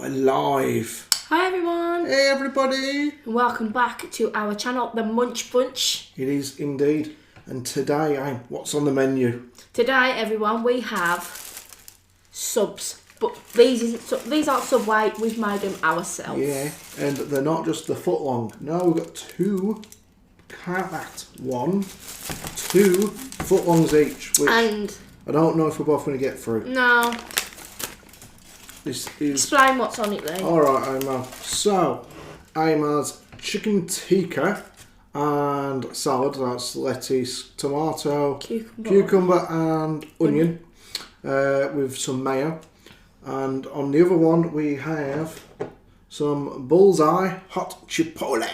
Live. Hi everyone. Hey everybody. Welcome back to our channel, The Munch Bunch. It is indeed. And today, what's on the menu? Today, everyone, we have subs. But these aren't Subway, we've made them ourselves. Yeah, and they're not just the Footlong. No, we've got two. Count that. 1, 2 Footlongs each. Which And I don't know if we're both going to get through. no. This is... Explain what's on it, Leigh. Alright, Aima. So, Aima's chicken tikka and salad. That's lettuce, tomato, cucumber and onion with some mayo. And on the other one we have some bullseye hot chipotle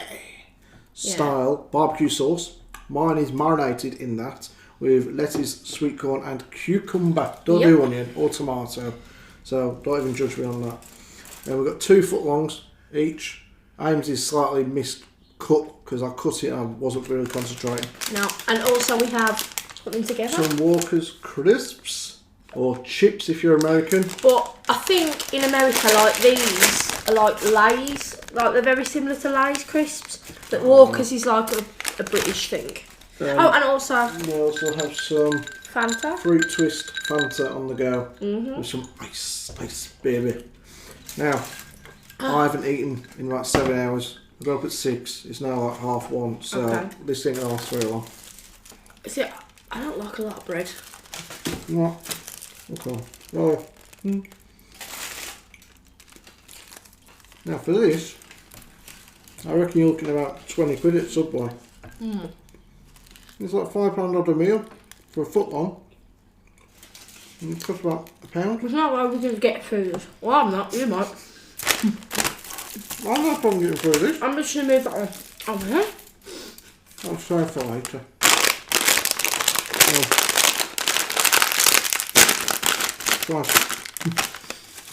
style barbecue sauce. Mine is marinated in that with lettuce, sweet corn and cucumber. Don't do onion or tomato. So don't even judge me on that. And we've got 2 Footlongs each. Aim's is slightly miscut because I cut it and I wasn't really concentrating. No, and also we have put them together. Some Walker's crisps or chips if you're American. But I think in America, like these are like Lay's, like they're very similar to Lay's crisps. But Walker's is like a British thing. And also we also have some Fanta. fruit twist Fanta on the go with some ice, baby. Now, I haven't eaten in about 7 hours. I got up at 6. It's now like 1:30, so this ain't gonna last very long. See, I don't like a lot of bread. What? Okay. Well, now for this, I reckon you're looking at about 20 quid at Subway. It's like £5 odd a meal for a Footlong. It costs about £1. It's not like we're going to get through this. Well, I'm not. You might. I'm no problem getting through this. I'm just going to move that on. Over here. I'll save for later. Right.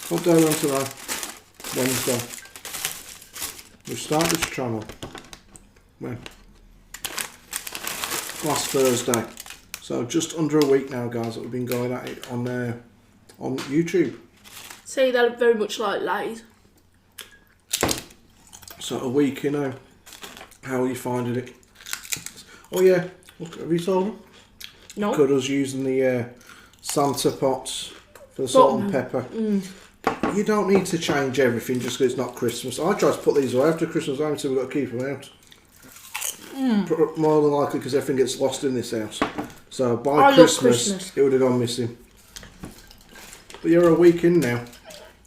What day are we on today? Wednesday. We start this channel when? Last Thursday. So just under a week now, guys, that we've been going at it on YouTube. See, they're very much like Lay's. So a week, you know. How are you finding it? Oh yeah, look, have you told them? No. Look at us using the Santa pots for the salt and pepper. You don't need to change everything just because it's not Christmas. I try to put these away after Christmas time until we've got to keep them out. More than likely because everything gets lost in this house. So by Christmas, it would have gone missing. But you're a week in now.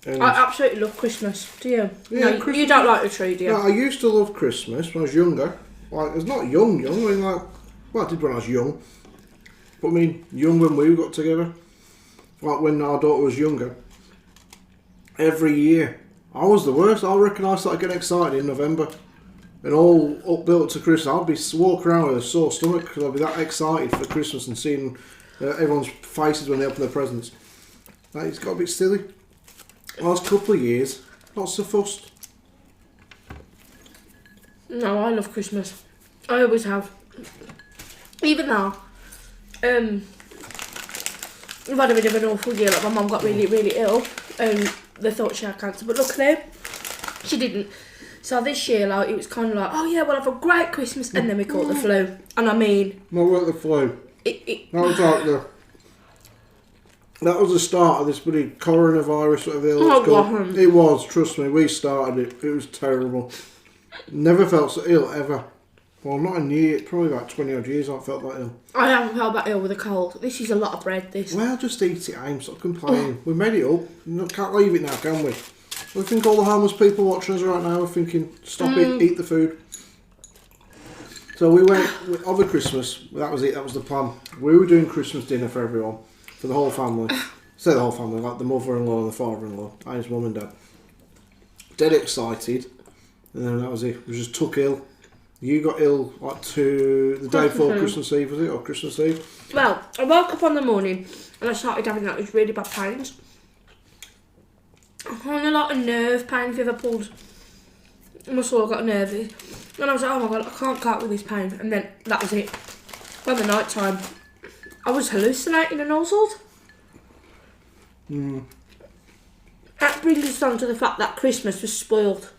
I absolutely love Christmas. Do you? Yeah, no, you don't like the tree, do you? No, I used to love Christmas when I was younger. Like, it's not young. I mean, like, well, I did when I was young. But I mean, young when we got together. Like when our daughter was younger. Every year, I was the worst. I reckon I started getting excited in November. And all up built to Christmas, I'd be walking around with a sore stomach because I'd be that excited for Christmas and seeing everyone's faces when they open their presents. Like, it's got a bit silly. Last couple of years, not so fussed. No, I love Christmas. I always have. Even now, I've had a bit of an awful year. Like my mum got really, really ill. They thought she had cancer, but luckily she didn't. So this year, like, it was kind of like, oh yeah, we'll have a great Christmas, and then we caught the flu. And I mean, not what the flu. That was the start of this bloody coronavirus, whatever the hell it's called. It was, trust me, we started it. It was terrible. Never felt so ill ever. Well, not in years, probably about 20 odd years I felt that ill. I haven't felt that ill with a cold. This is a lot of bread, this. Well, just eat it, Aim, stop complaining. We made it up. Can't leave it now, can we? I think all the homeless people watching us right now are thinking, stop it, eat the food. So we went, over Christmas, that was it, that was the plan. We were doing Christmas dinner for everyone, for the whole family. Say the whole family, like the mother-in-law and the father-in-law, and his mum and dad. Dead excited, and then that was it. We just took ill. You got ill like the day before Christmas Eve, was it, or Christmas Eve? Well, I woke up on the morning and I started having like these really bad pains. I had a lot of nerve pains if I pulled muscle, I got nervy. And I was like, oh my god, I can't cope with this pain. And then that was it. By the night time, I was hallucinating and all sorts. And That brings us on to the fact that Christmas was spoiled.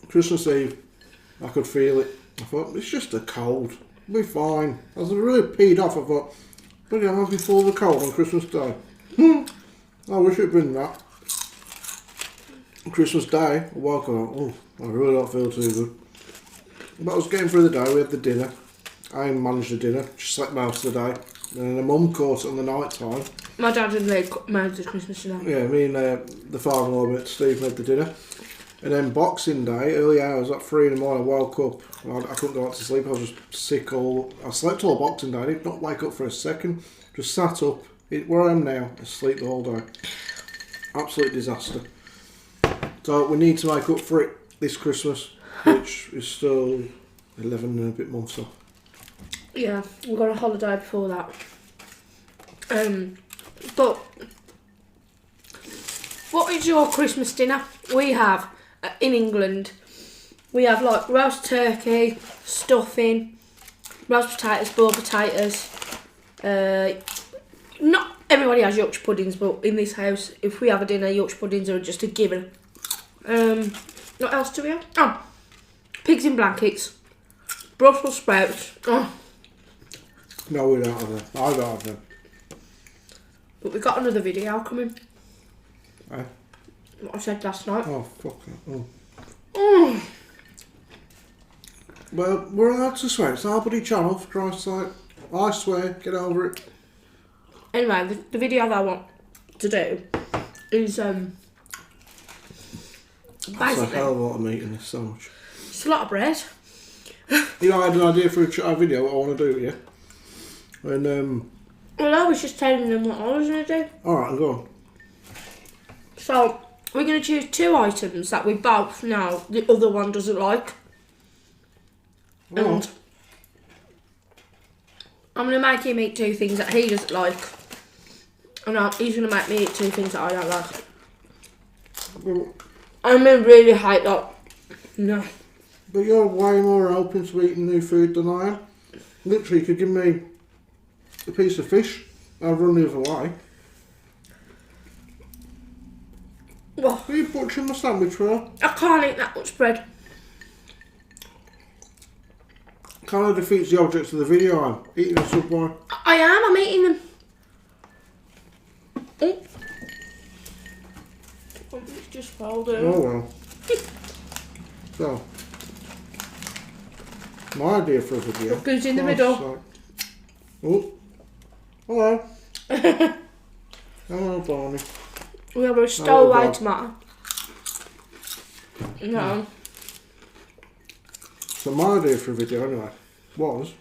Christmas Eve, I could feel it. I thought, it's just a cold. We'll be fine. I was really peed off. I thought, bloody hell, I'll be full of the cold on Christmas Day. I wish it had been that. Christmas Day, I woke up, oh, I really don't feel too good. But I was getting through the day, we had the dinner. I managed the dinner, just slept most of the day. And then the mum caught it on the night time. My dad and Leigh made the Christmas dinner. Yeah, me and the father-in-law, Steve, made the dinner. And then Boxing Day, early hours, at 3 in the morning, I woke up. I couldn't go out to sleep, I was just sick I slept all Boxing Day, I did not wake up for a second. Just sat up, where I am now, asleep the whole day. Absolute disaster. So we need to make up for it this Christmas, which is still 11 and a bit months off. Yeah, we've got a holiday before that. But what is your Christmas dinner? We have, in England, we have like roast turkey, stuffing, roast potatoes, boiled potatoes. Not everybody has Yorkshire puddings, but in this house, if we have a dinner, Yorkshire puddings are just a given. What else do we have? Oh, pigs in blankets, Brussels sprouts. Oh. No, we don't have them. I don't have them. But we got another video coming. Eh? What I said last night. Oh, fuck it. Oh. Well, we're allowed to swear. It's our bloody channel, for Christ's sake. I swear, get over it. Anyway, the video that I want to do is That's a hell of a lot of meat in this sandwich. It's a lot of bread. You know, I had an idea for a video, what I want to do with you. And, well, I was just telling them what I was going to do. Alright, go on. So, we're going to choose 2 items that we both know the other one doesn't like. Oh. And I'm going to make him eat 2 things that he doesn't like. And he's going to make me eat 2 things that I don't like. Well, I mean, really hate that. No. but you're way more open to eating new food than I am. Literally, you could give me a piece of fish, I'll run the other way. Well, What are you butchering my sandwich for? I can't eat that much bread. Kind of defeats the object of the video. I'm eating a Subway. I am, I'm eating them. Oh. It's just folded. Oh well. So, my idea for a video. Look who's in the middle. Oh, hello. Hello, Barney. We have a stowaway Bob. tomato. No. So my idea for a video anyway was,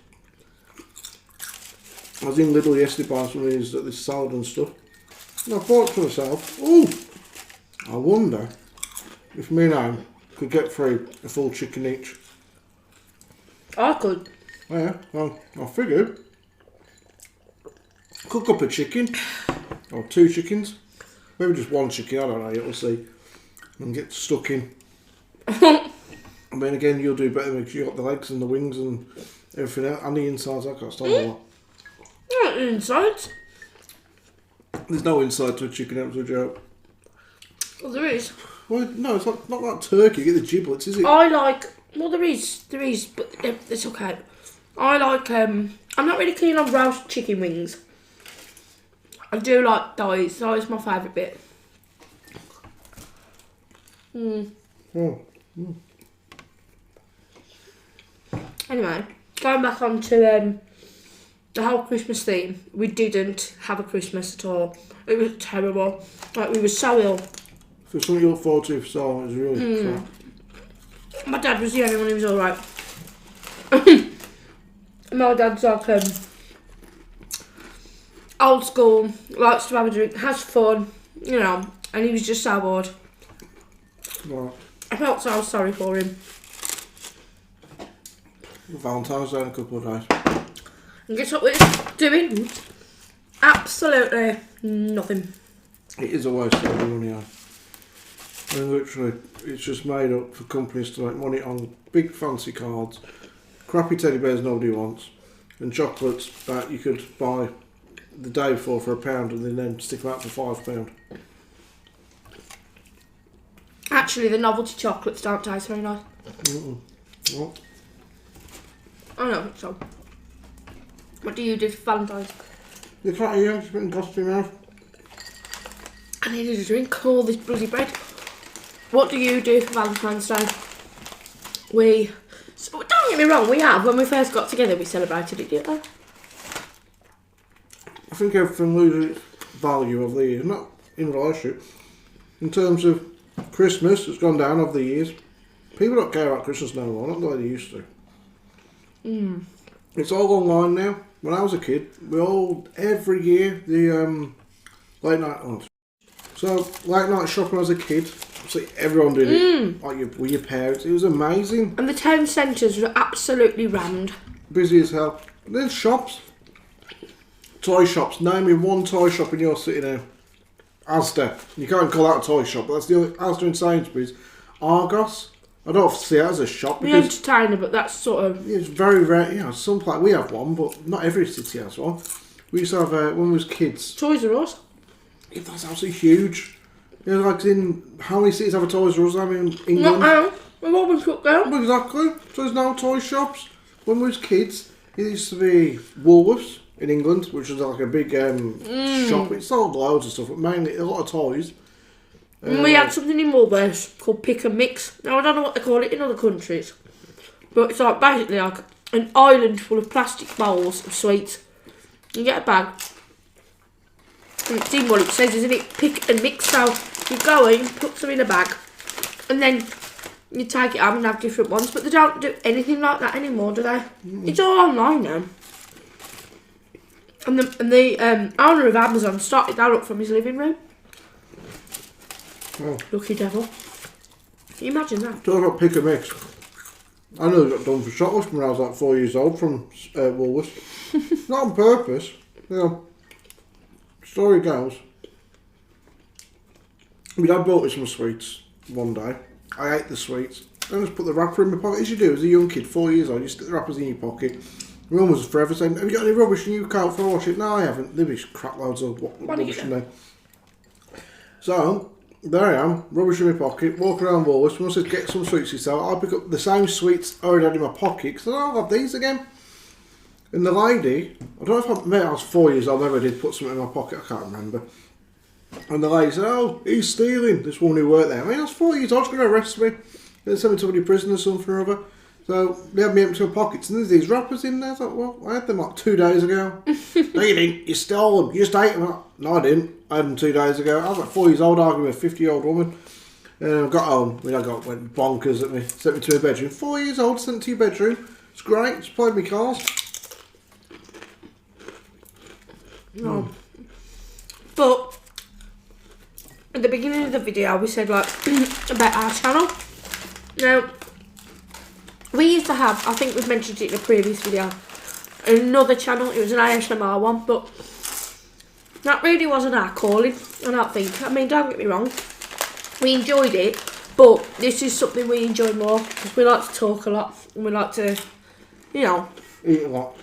I was in Lidl yesterday buying some of this salad and stuff, and I thought to myself, oh, I wonder if me and Anne could get through a full chicken each. I could. Yeah, well, I figured, cook up a chicken, or 2 chickens, maybe just 1 chicken, I don't know, we'll see, and get stuck in. I mean, again, you'll do better because you got the legs and the wings and everything else, and the insides. I can't stand all that. Not the insides. There's no inside to a chicken, that was a joke. Well, there is. Well, no, it's not like turkey. You get the giblets, is it? I like. Well, there is, but it's okay. I like. I'm not really keen on roast chicken wings. I do like thighs. Thighs my favourite bit. Oh. Anyway, going back on to the whole Christmas theme, we didn't have a Christmas at all. It was terrible. Like, we were so ill. For something you look forward to for so long, it's really crap. My dad was the only one who was alright. My dad's like old school, likes to have a drink, has fun, you know, and he was just so bored. Right. I felt so sorry for him. Valentines Day in a couple of days. And guess what we're doing? Absolutely nothing. It is a waste of money on. I mean, literally, it's just made up for companies to make money on big fancy cards, crappy teddy bears nobody wants, and chocolates that you could buy the day before for £1 and then stick them out for £5. Actually, the novelty chocolates don't taste very nice. What? I don't think so. What do you do for Valentine's? You can't eat it, it's cost in your mouth. I needed a drink, all this bloody bread. What do you do for Valentine's Day? So don't get me wrong, when we first got together, we celebrated it, didn't we? I think everything loses its value over the years, not in relationship. In terms of Christmas, it's gone down over the years. People don't care about Christmas no more, not the way they used to. It's all online now. When I was a kid, every year, the late night, so late night shopping as a kid, so everyone did it, like with your parents. It was amazing. And the town centres were absolutely rammed. Busy as hell. And then shops. Toy shops. Name me one toy shop in your city now. Asda. You can't call that a toy shop, but that's the only. Asda and Sainsbury's. Argos. I don't see it as a shop. The Entertainer, but that's sort of... It's very rare. You know, some place we have one, but not every city has one. We used to have when we was kids. Toys R Us. Yeah, that's absolutely huge. You know, like how many cities have a Toys R Us? I mean, England. Not now. We've all been shut down. Exactly. So there's no toy shops. When we was kids, it used to be Woolworths in England, which was like a big shop. It sold loads of stuff, but mainly a lot of toys. We had something in Woolworths called Pick and Mix. Now, I don't know what they call it in other countries, but it's like basically like an island full of plastic bowls of sweets. You get a bag, and it's in what it says, isn't it? Pick and Mix. So you go in, put some in a bag, and then you take it home and have different ones. But they don't do anything like that anymore, do they? It's all online now. And the owner of Amazon started that up from his living room. Oh. Lucky devil. Can you imagine that? Talk about Pick and Mix. I know it got done for shotless when I was like 4 years old from Woolworths. Not on purpose. You know, story goes. My dad bought me some sweets one day. I ate the sweets. I just put the wrapper in my pocket. As you do as a young kid, 4 years old, you stick the wrappers in your pocket. My mum was forever saying, "Have you got any rubbish in your coat for wash it?" No, I haven't. There'd be crap loads of rubbish in there. So, there I am, rubbish in my pocket, walking around Woolworths. When I said get some sweets yourself, I pick up the same sweets I already had in my pocket because I'll have these again. And the lady, I don't know if I was 4 years old, maybe I did put something in my pocket, I can't remember. And the lady said, "Oh, he's stealing," this woman who worked there. I mean, I was 4 years old, she's going to arrest me. They sent me to somebody prison or something or other. So they had me empty my pockets and there's these wrappers in there. I thought, well, I had them like 2 days ago. No, you didn't. You stole them. You just ate them. No, I didn't. I had them 2 days ago. I was like 4 years old arguing with a 50-year-old woman. And I got home. I mean, went bonkers at me. Sent me to my bedroom. 4 years old, sent to your bedroom. It's great. Just played me cards. No. But at the beginning of the video, we said like about our channel. Now, we used to have, I think we've mentioned it in a previous video, another channel. It was an ASMR one, but that really wasn't our calling, I don't think. I mean, don't get me wrong, we enjoyed it, but this is something we enjoy more because we like to talk a lot and we like to, you know, eat a lot.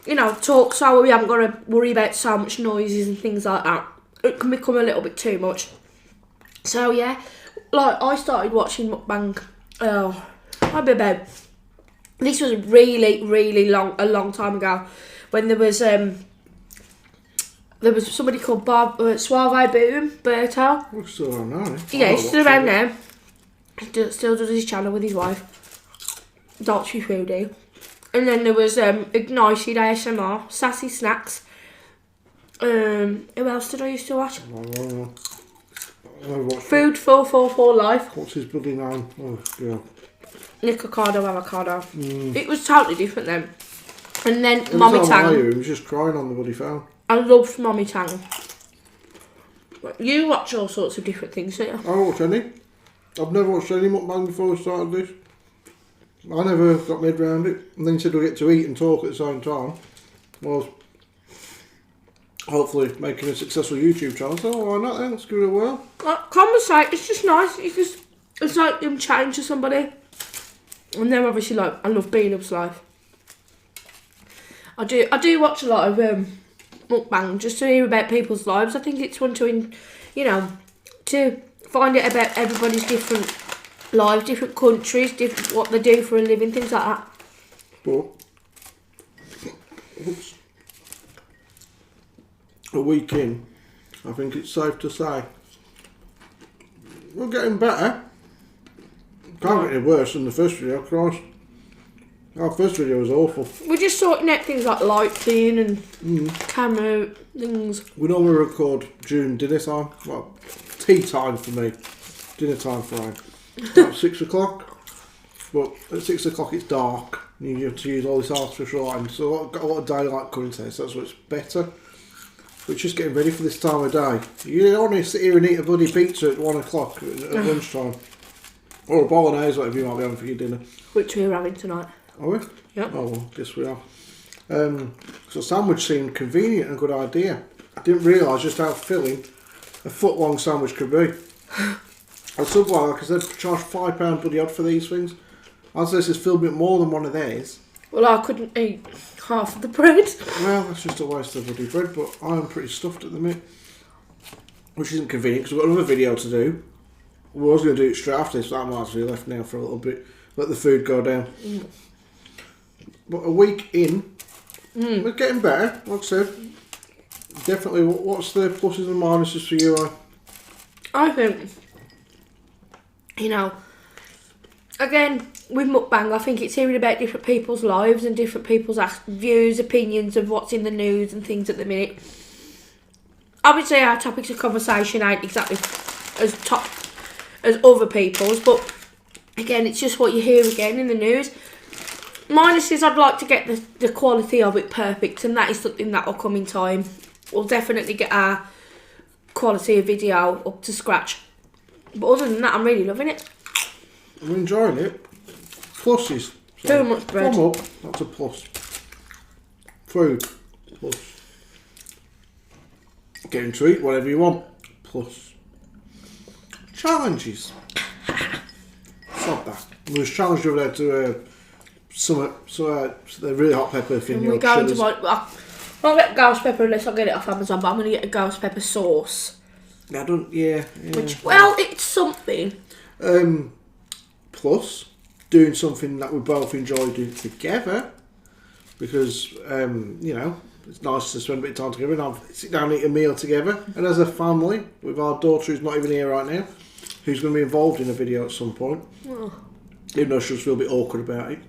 You know, talk so we haven't got to worry about so much noises and things like that. It can become a little bit too much. So yeah, like I started watching Mukbang. Maybe about. This was really a long time ago, when there was somebody called Suave Boom Berto. Oh, still around now. Yeah, he's still around now. He still does his channel with his wife, Dolce Foodie. And then there was Ignited ASMR, Sassy Snacks. Who else did I used to watch? Food 444 Life. What's his bloody name? Oh, yeah. Nick Avocado. It was totally different then. And then Mommy Tang. He was just crying on the bloody phone. I loved Mommy Tang. You watch all sorts of different things, don't you? I don't watch any. I've never watched any mukbang before I started this. I never got my head around it. And then you said we get to eat and talk at the same time. Was hopefully making a successful YouTube channel. So why not then? Let's give it a whirl. Conversate, it's just nice. It's like I'm chatting to somebody. And then obviously, like, I love being up's life. I do watch a lot of mukbang just to hear about people's lives. I think it's fun to, to find out about everybody's different lives, different countries, different what they do for a living, things like that. But a week in, I think it's safe to say we're getting better. Can't get any worse than the first video, Christ. Our first video was awful. We're just sorting out things like lighting and camera things. We normally record during dinner time. Well, tea time for me. Dinner time for Ryan. About 6 o'clock. But at 6 o'clock it's dark. And you have to use all this artificial lighting. So I've got a lot of daylight coming today, so that's what's better. We're just getting ready for this time of day. You don't want to sit here and eat a bloody pizza at 1 o'clock at lunchtime. Or a bolognese, whatever you might be having for your dinner. Which we're having tonight. Are we? Yep. Oh, well, guess we are. So sandwich seemed convenient and a good idea. I didn't realise just how filling a foot-long sandwich could be. At Subway, like I said, charge £5 bloody odd for these things. I'd say this is filled with more than one of theirs. Well, I couldn't eat half of the bread. Well, that's just a waste of bloody bread, but I am pretty stuffed at the minute. Which isn't convenient, because we've got another video to do. We was going to do it straight after this, but I might as well left now for a little bit. Let the food go down. But a week in, we're getting better, like I said. Definitely, what's the pluses and minuses for you? I think, again, with mukbang, I think it's hearing about different people's lives and different people's views, opinions of what's in the news and things at the minute. Obviously, our topics of conversation ain't exactly as top as other people's, but again, it's just what you hear again in the news. Minuses, I'd like to get the quality of it perfect, and that is something that will come in time. We'll definitely get our quality of video up to scratch. But other than that, I'm really loving it. I'm enjoying it. Pluses. Too much bread. Thumb up, that's a plus. Food, plus. Getting to eat whatever you want, plus. Challenges. Stop that. We was challenged over there to the really hot pepper thing. We're going to I'll get ghost pepper unless I get it off Amazon, but I'm going to get a ghost pepper sauce. I don't, yeah. Which, well, it's something. Plus, doing something that we both enjoy doing together, because, it's nice to spend a bit of time together and sit down and eat a meal together. And as a family, with our daughter who's not even here right now, who's going to be involved in a video at some point, even though she'll feel a bit awkward about it.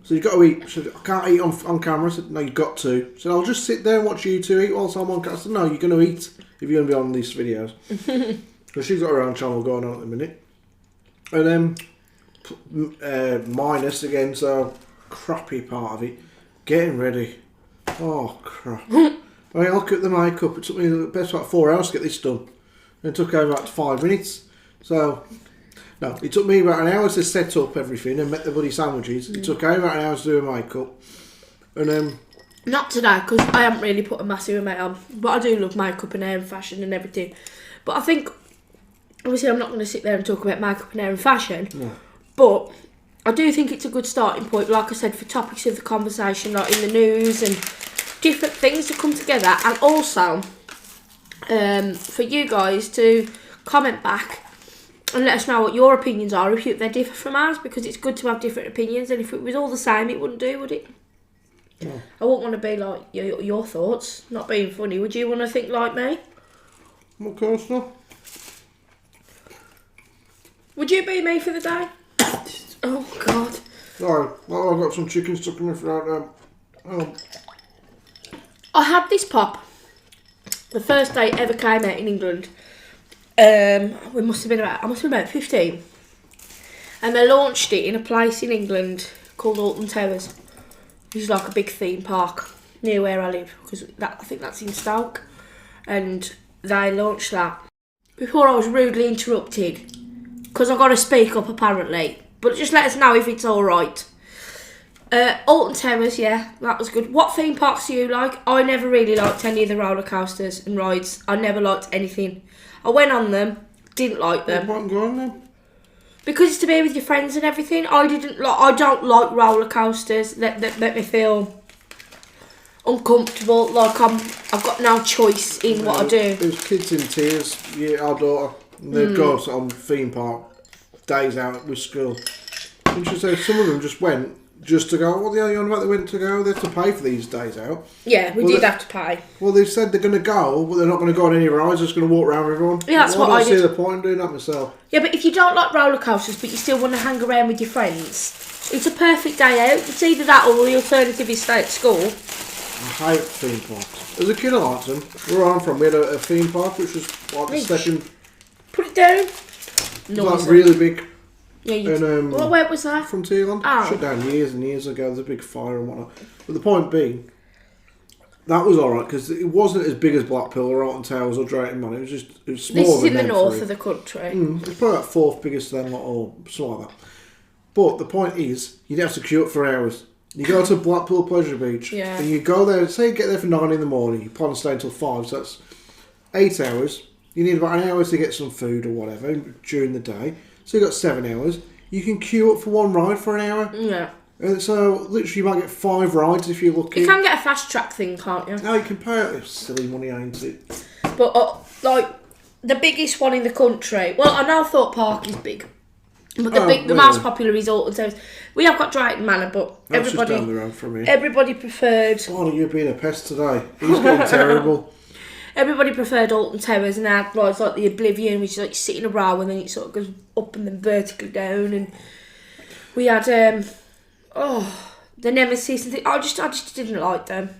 So you've got to eat. She said, I can't eat on camera. I said, no, you've got to. I said, I'll just sit there and watch you two eat whilst I'm on camera. I said, no, you're going to eat if you're going to be on these videos. Because she's got her own channel going on at the minute. And then, minus again, so crappy part of it, getting ready. Oh, crap. I mean, look at the makeup. It took me the best part 4 hours to get this done. And it took over about 5 minutes. So, no, it took me about an hour to set up everything and make the bloody sandwiches. It took over about an hour to do a makeup. And not today, because I haven't really put a massive amount on. But I do love makeup and hair and fashion and everything. But I think, obviously I'm not going to sit there and talk about makeup and hair and fashion. No. But I do think it's a good starting point, like I said, for topics of the conversation, like in the news and different things to come together. And also, for you guys to comment back and let us know what your opinions are if they differ from ours, because it's good to have different opinions, and if it was all the same it wouldn't do, would it? No. I wouldn't want to be like your thoughts, not being funny. Would you want to think like me? Of course not. Would you be me for the day? Oh God. Sorry, well, I've got some chicken stuck in my throat now. I had this pop the first day it ever came out in England. I must have been about 15, and they launched it in a place in England called Alton Towers, which is like a big theme park near where I live, because I think that's in Stoke, and they launched that before I was rudely interrupted, because I've got to speak up apparently, but just let us know if it's alright. Alton Towers, yeah, that was good. What theme parks do you like? I never really liked any of the roller coasters and rides. I never liked anything. I went on them, didn't like them. Why go on them? Because it's to be with your friends and everything. I don't like roller coasters that make me feel uncomfortable. Like I've got no choice in what I do. There's kids in tears. Yeah, our daughter. And they'd go on theme park days out with school. And she said some of them just went just to go. What the hell are you on about? They went to go. They have to pay for these days out. Yeah, we did have to pay. Well, they said they're going to go, but they're not going to go on any rides. They're just going to walk around with everyone. Yeah, that's what I did. I don't see the point in doing that myself. Yeah, but if you don't like roller coasters, but you still want to hang around with your friends, it's a perfect day out. It's either that or the alternative is stay at school. I hate theme parks. As a kid, I liked them. Where I'm from, we had a theme park which was like the second. Put it down. No, like really big. Yeah, you where was that? From Teeland. Oh. Shut down years and years ago. There's a big fire and whatnot. But the point being, that was alright because it wasn't as big as Blackpool or Alton Towers or Drayton Man. It was smaller. This is in the north of the country. It's probably like fourth biggest then, or something like that. But the point is, you'd have to queue up for hours. You go to Blackpool Pleasure Beach, and you go there. Say you get there for 9 in the morning. You plan to stay until 5, so that's 8 hours. You need about an hour to get some food or whatever during the day. So you've got 7 hours. You can queue up for one ride for an hour. Yeah. So literally you might get 5 rides if you're lucky. You can get a fast track thing, can't you? No, you can pay it. It's silly money, ain't it? But like the biggest one in the country. Well, I know Thorpe Park is big, but the most popular is Alton Towers. We have got Drayton Manor, but that's just down the road from here. Everybody preferred. Barney, you're being a pest today. He's getting terrible. Everybody preferred Alton Towers, and had rides like the Oblivion, which is like you sit in a row and then it sort of goes up and then vertically down. And we had the Nemesis and things. I just didn't like them.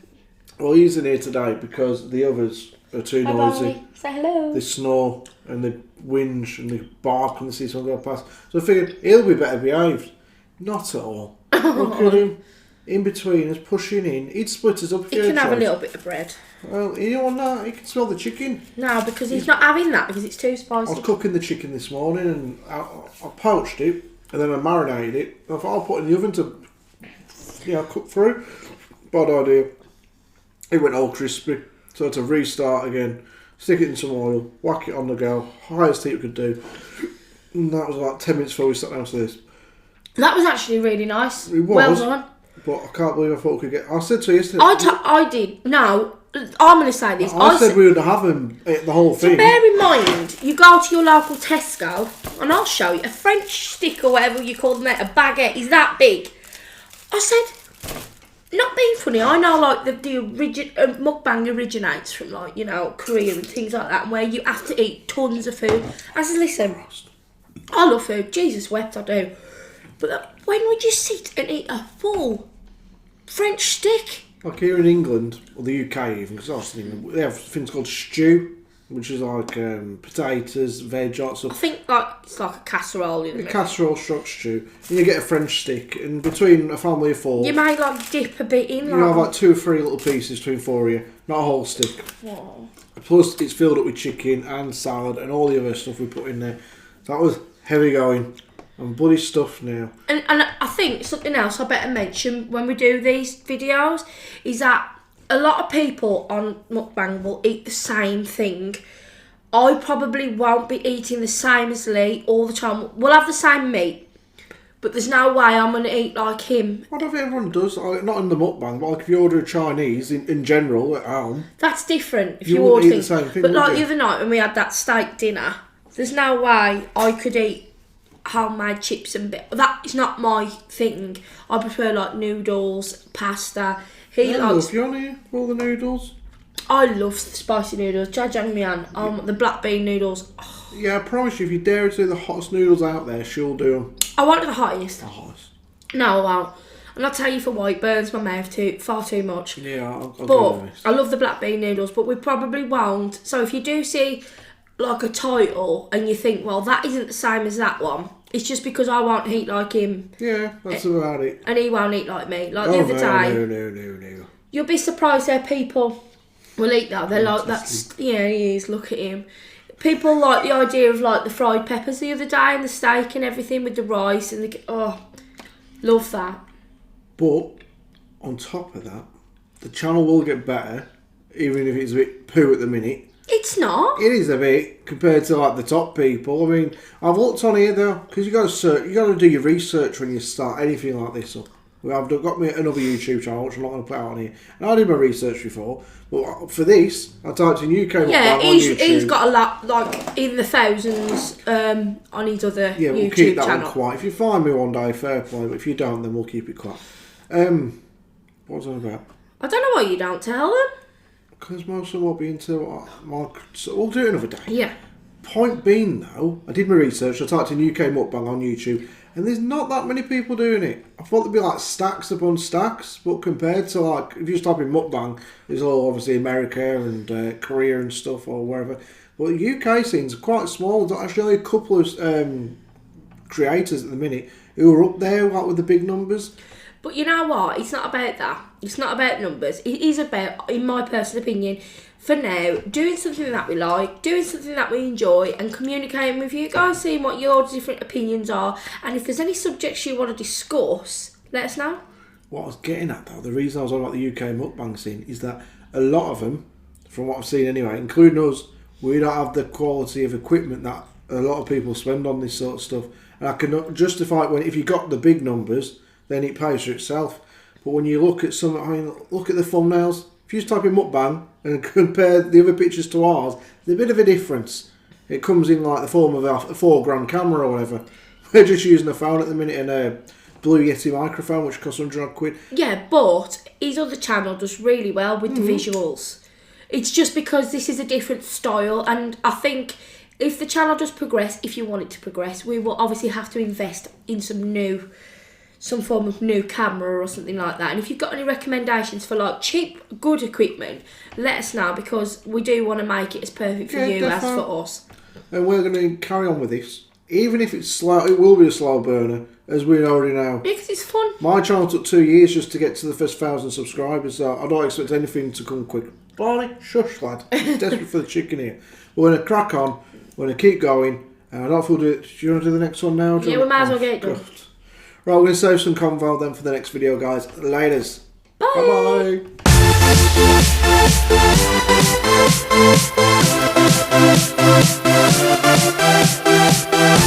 Well, he's in here today because the others are too noisy. Barney. Say hello. They snore and they whinge and they bark when they see someone go past. So I figured he'll be better behaved. Not at all. Look at him. In between us, pushing in. He'd split us up. He can have a little bit of bread. Well, you don't want that. He can smell the chicken. No, because he's not having that because it's too spicy. I was cooking the chicken this morning and I poached it and then I marinated it. I thought I'll put it in the oven to cook through. Bad idea. It went all crispy. So I had to restart again, stick it in some oil, whack it on the go, highest heat we could do. And that was like 10 minutes before we sat down to this. That was actually really nice. It was. Well done. But I can't believe I thought we could get... I said to you yesterday... I did. No, I'm going to say this. I said we would have them, the whole thing. So bear in mind, you go to your local Tesco, and I'll show you, a French stick or whatever you call them, a baguette is that big. I said, not being funny, I know like the mukbang originates from like, Korea and things like that, where you have to eat tons of food. I said, listen, I love food. Jesus wept, I do. But when would you sit and eat a full French stick? Like here in England, or the UK even, because I was thinking, they have things called stew, which is like potatoes, veg, lots of... I think it's like a casserole in a casserole struck stew. And you get a French stick, and between a family of 4... You may like dip a bit in. You have like 2 or 3 little pieces between 4 of you, not a whole stick. Wow. Plus it's filled up with chicken and salad and all the other stuff we put in there. That was heavy going. And bloody stuff now. And I think something else I better mention when we do these videos is that a lot of people on Mukbang will eat the same thing. I probably won't be eating the same as Leigh all the time. We'll have the same meat, but there's no way I'm going to eat like him. I don't think everyone does. Not in the Mukbang, but like if you order a Chinese in general at home. That's different if you order things. The same thing, but like the other night when we had that steak dinner, there's no way I could eat homemade chips and bit. That is not my thing. I prefer like noodles, pasta. I love you on here for all the noodles. I love spicy noodles. Jajangmyeon, the black bean noodles. Oh. Yeah, I promise you, if you dare to do the hottest noodles out there, she'll do them. I won't do the hottest. The hottest. No, I won't. And I'll tell you for why, it burns my mouth far too much. Yeah, I'll but I love the black bean noodles, but we probably won't. So if you do see like a title and you think, well, that isn't the same as that one, it's just because I won't eat like him. Yeah, that's about it. And he won't eat like me. Like the other day. No. You'll be surprised how people will eat that. They're like, that's... Yeah, he is. Look at him. People like the idea of like the fried peppers the other day and the steak and everything with the rice and love that. But on top of that, the channel will get better, even if it's a bit poo at the minute. It's not. It is a bit compared to like the top people. I mean, I've looked on here though, because you got to do your research when you start anything like this up. I've got me another YouTube channel, which I'm not going to put out on here. And I did my research before, but for this, I typed in UK Mukbang on YouTube. He's got a lot, like, in the thousands on his other YouTube channel. Yeah, we'll keep that one quiet. If you find me one day, fair play, but if you don't, then we'll keep it quiet. What was I about? I don't know why you don't tell them. Because most of them will be into so we'll do it another day. Yeah. Point being, though, I did my research. I typed in UK Mukbang on YouTube, and there's not that many people doing it. I thought there'd be like stacks upon stacks, but compared to like if you just type in Mukbang, it's all obviously America and Korea and stuff or wherever. But the UK scene's quite small. There's actually only a couple of creators at the minute who are up there like with the big numbers. But you know what? It's not about that. It's not about numbers. It is about, in my personal opinion, for now, doing something that we like, doing something that we enjoy, and communicating with you guys, seeing what your different opinions are. And if there's any subjects you want to discuss, let us know. What I was getting at, though, the reason I was on about the UK mukbang scene is that a lot of them, from what I've seen anyway, including us, we don't have the quality of equipment that a lot of people spend on this sort of stuff. And I can justify it when if you got the big numbers, then it pays for itself. But when you look at look at the thumbnails. If you just type in mukbang and compare the other pictures to ours, there's a bit of a difference. It comes in like the form of a 4-gram camera or whatever. We're just using a phone at the minute and a Blue Yeti microphone, which costs £100. Yeah, but his other channel does really well with the visuals. It's just because this is a different style, and I think if the channel does progress, if you want it to progress, we will obviously have to invest in some form of new camera or something like that. And if you've got any recommendations for like cheap, good equipment, let us know, because we do want to make it as perfect for you definitely. As for us. And we're going to carry on with this. Even if it's slow, it will be a slow burner, as we already know. Because it's fun. My channel took 2 years just to get to the first 1,000 subscribers, so I don't expect anything to come quick. Barney, shush lad. Desperate for the chicken here. We're going to crack on, we're going to keep going, and I don't know if we'll do it. Do you want to do the next one now? Yeah, we might as well get it done. Right, we're going to save some convo then for the next video, guys. Laters. Bye. Bye-bye.